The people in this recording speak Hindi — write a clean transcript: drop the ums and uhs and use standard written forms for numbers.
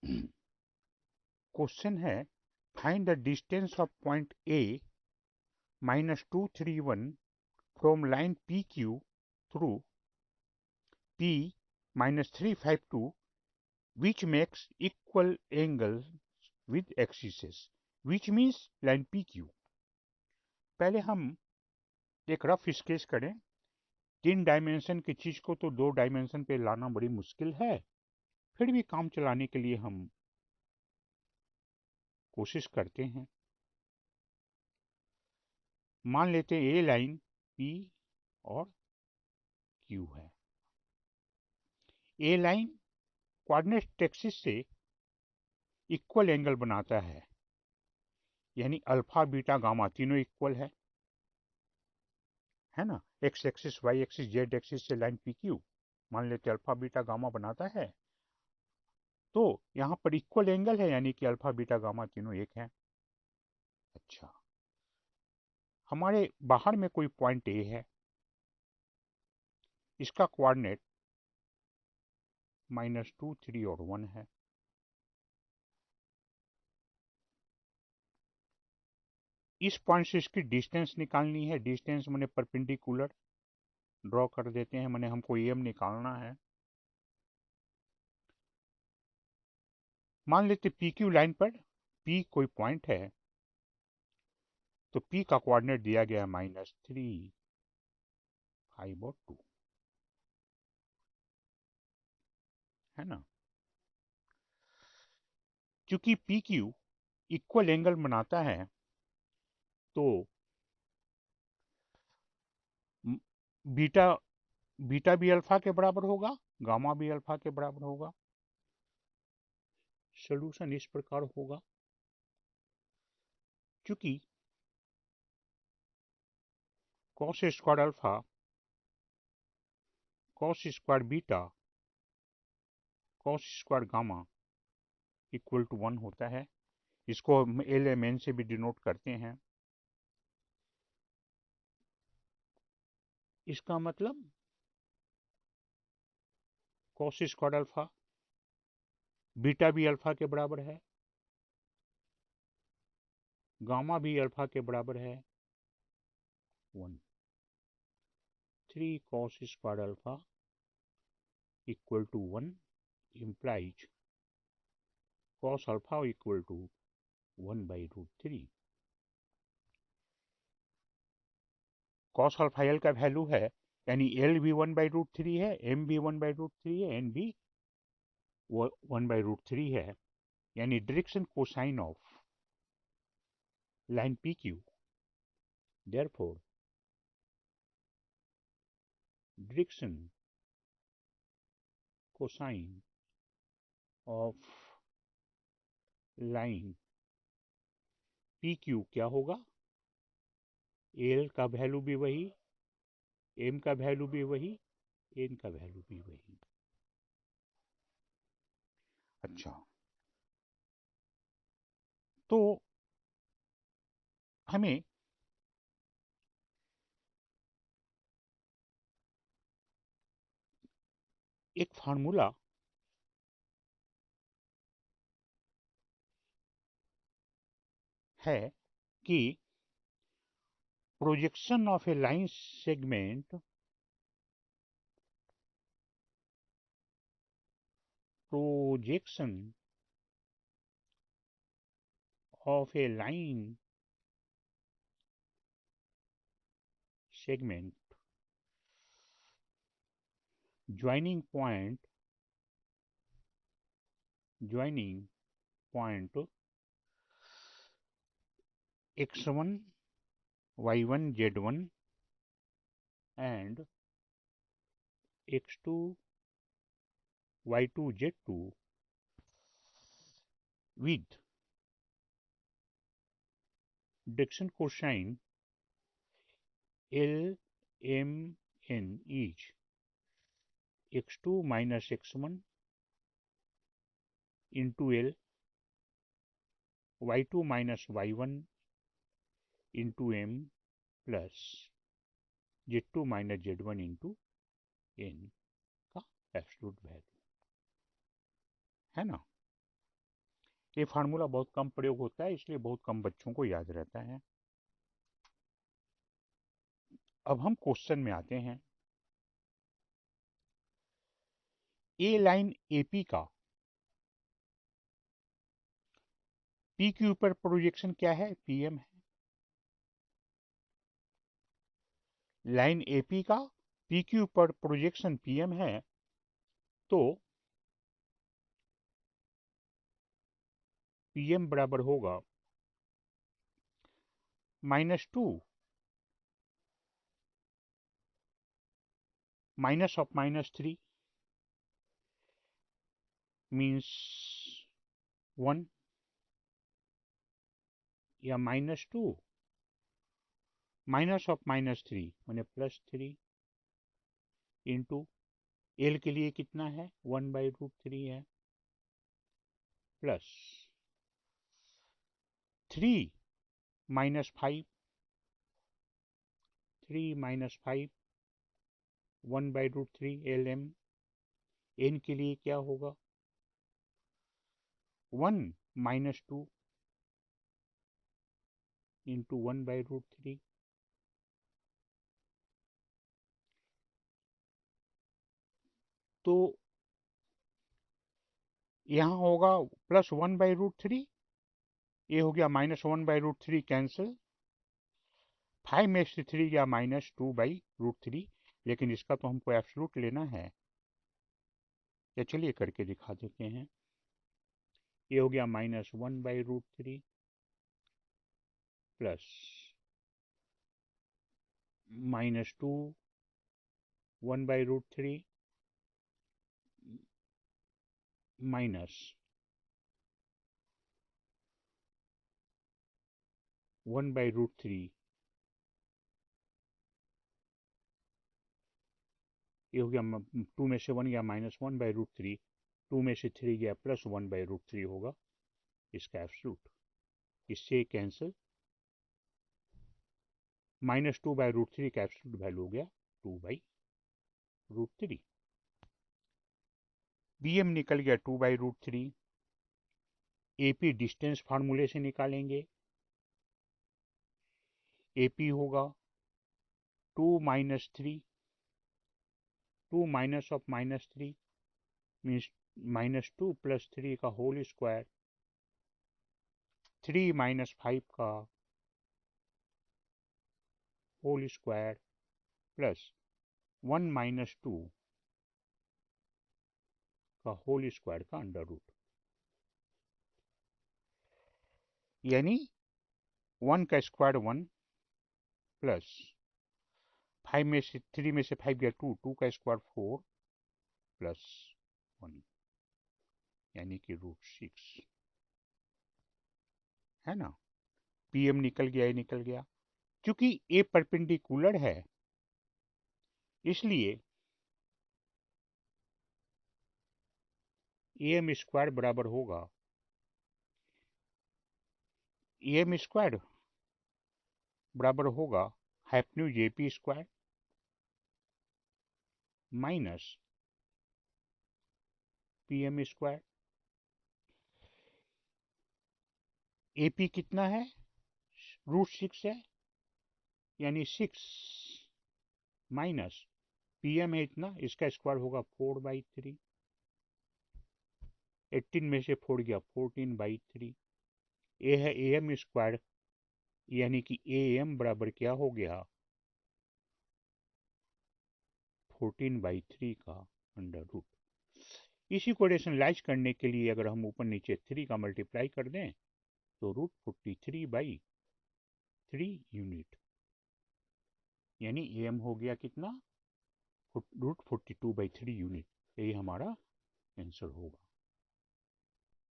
क्वेश्चन है find the distance of point A -231 from line P Q through P -352 which makes equal angles with axes which means line PQ। पहले हम एक रफ स्केच करें। 3 डायमेंशन की चीज को तो 2 डायमेंशन पे लाना बड़ी मुश्किल है, फिर भी काम चलाने के लिए हम कोशिश करते हैं। मान लेते हैं ए लाइन P और Q है। ए लाइन कोऑर्डिनेट एक्सिस से इक्वल एंगल बनाता है, यानी अल्फा बीटा गामा तीनों इक्वल है ना। X axis, Y axis, Z axis से लाइन पी क्यू मान लेते अल्फा बीटा गामा बनाता है, तो यहाँ पर इक्वल एंगल है, यानी कि अल्फा बीटा गामा तीनों एक हैं। अच्छा, हमारे बाहर में कोई पॉइंट ए है, इसका कोऑर्डिनेट -2, 3 और 1 है। इस पॉइंट से इसकी डिस्टेंस निकालनी है। डिस्टेंस मैंने परपेंडिकुलर ड्रॉ कर देते हैं, मैंने हमको एम निकालना है। मान लेते पी क्यू लाइन पर पी कोई पॉइंट है, तो पी का कोऑर्डिनेट दिया गया है -3, 5 और 2, है ना। क्योंकि पी क्यू इक्वल एंगल बनाता है, तो बीटा बीटा भी अल्फा के बराबर होगा, गामा भी अल्फा के बराबर होगा। सोल्यूशन इस प्रकार होगा, क्योंकि cos square alpha cos square beta cos square gamma equal to 1 होता है। इसको हम एल एम एन से भी डिनोट करते हैं। इसका मतलब कॉस स्क्वायर अल्फा बीटा भी अल्फा के बराबर है, गामा भी अल्फा के बराबर है 1। 3 cos squared alpha equal to 1 implies cos alpha equal to 1 by root 3। cos alpha L का वैल्यू है, यानी L भी 1 by root 3 है, M भी 1 by root 3 है, N भी 1 by root 3 है, यानी direction cosine of line PQ, therefore direction cosine of line PQ क्या होगा? L का वैल्यू भी वही, M का वैल्यू भी वही, N का वैल्यू भी वही। अच्छा, तो हमें एक फार्मूला है कि projection of A line segment projection of A line segment joining point x1 y1 z1 and x2 y2 z2 with direction cosine LMN is x2 minus x1 into L, y2 minus y1 into M plus z2 minus z1 into n का एब्सोल्यूट वैल्यू, है ना। ये फार्मूला बहुत कम प्रयोग होता है, इसलिए बहुत कम बच्चों को याद रहता है। अब हम क्वेश्चन में आते हैं। ए लाइन एपी का पी क्यू पर प्रोजेक्शन क्या है? पीएम है। लाइन एपी का पी क्यू पर प्रोजेक्शन पीएम है, तो पीएम बराबर होगा -2 माइनस ऑफ -3 मीन्स 1, या -2 माइनस ऑफ -3 मैंने +3 इंटू एल के लिए कितना है? 1/√3 है, प्लस 3 - 5, 3 - 5 1/√3 LM। एन के लिए क्या होगा? 1 - 2 इंटू 1/√3। तो यहाँ होगा +1/√3, ये हो गया -1/√3 कैंसिल, 5 में से 3 या -2/√3, लेकिन इसका तो हमको एब्सोल्यूट लेना है, या चलिए करके दिखा देते हैं। ये हो गया -1/√3 प्लस -2 1/√3 माइनस 1/√3, ये हो गया 2 में से 1 गया -1/√3, 2 में से 3 गया +1/√3 होगा इसका एब्सोल्यूट। इससे कैंसिल, -2/√3 का एब्सोल्यूट वैल्यू हो गया 2/√3। बीएम निकल गया 2/√3। एपी डिस्टेंस फार्मूले से निकालेंगे। एपी होगा 2 - 3, 2 माइनस ऑफ -3 मीन्स -2 + 3 का होल स्क्वायर, 3 - 5 का होल स्क्वायर, प्लस 1 - 2 का होल स्क्वायर का अंडर रूट, यानी 1 का स्क्वायर 1 प्लस 5 में से 3 में से 5 गया 2, 2 का स्क्वायर 4 प्लस 1, यानी कि √6 है ना। पीएम निकल गया, ये निकल गया। क्योंकि ए परपेंडिकुलर है, इसलिए एम स्क्वायर बराबर होगा एम स्क्वायर बराबर होगा hypotenuse JP square minus PM square. AP कितना है? √6 है, यानी 6 माइनस पीएम है इतना, इसका स्क्वायर होगा 4/3, 18 में से 4 गया 14/3। ए है एम स्क्वायर, यानी कि एम बराबर क्या हो गया? 14/3 का अंडर रूट। इसी को रेशनलाइज करने के लिए अगर हम ऊपर नीचे 3 का मल्टीप्लाई कर दें तो √43/3 यूनिट, यानी एम हो गया कितना? √42/3 यूनिट। यही हमारा आंसर होगा।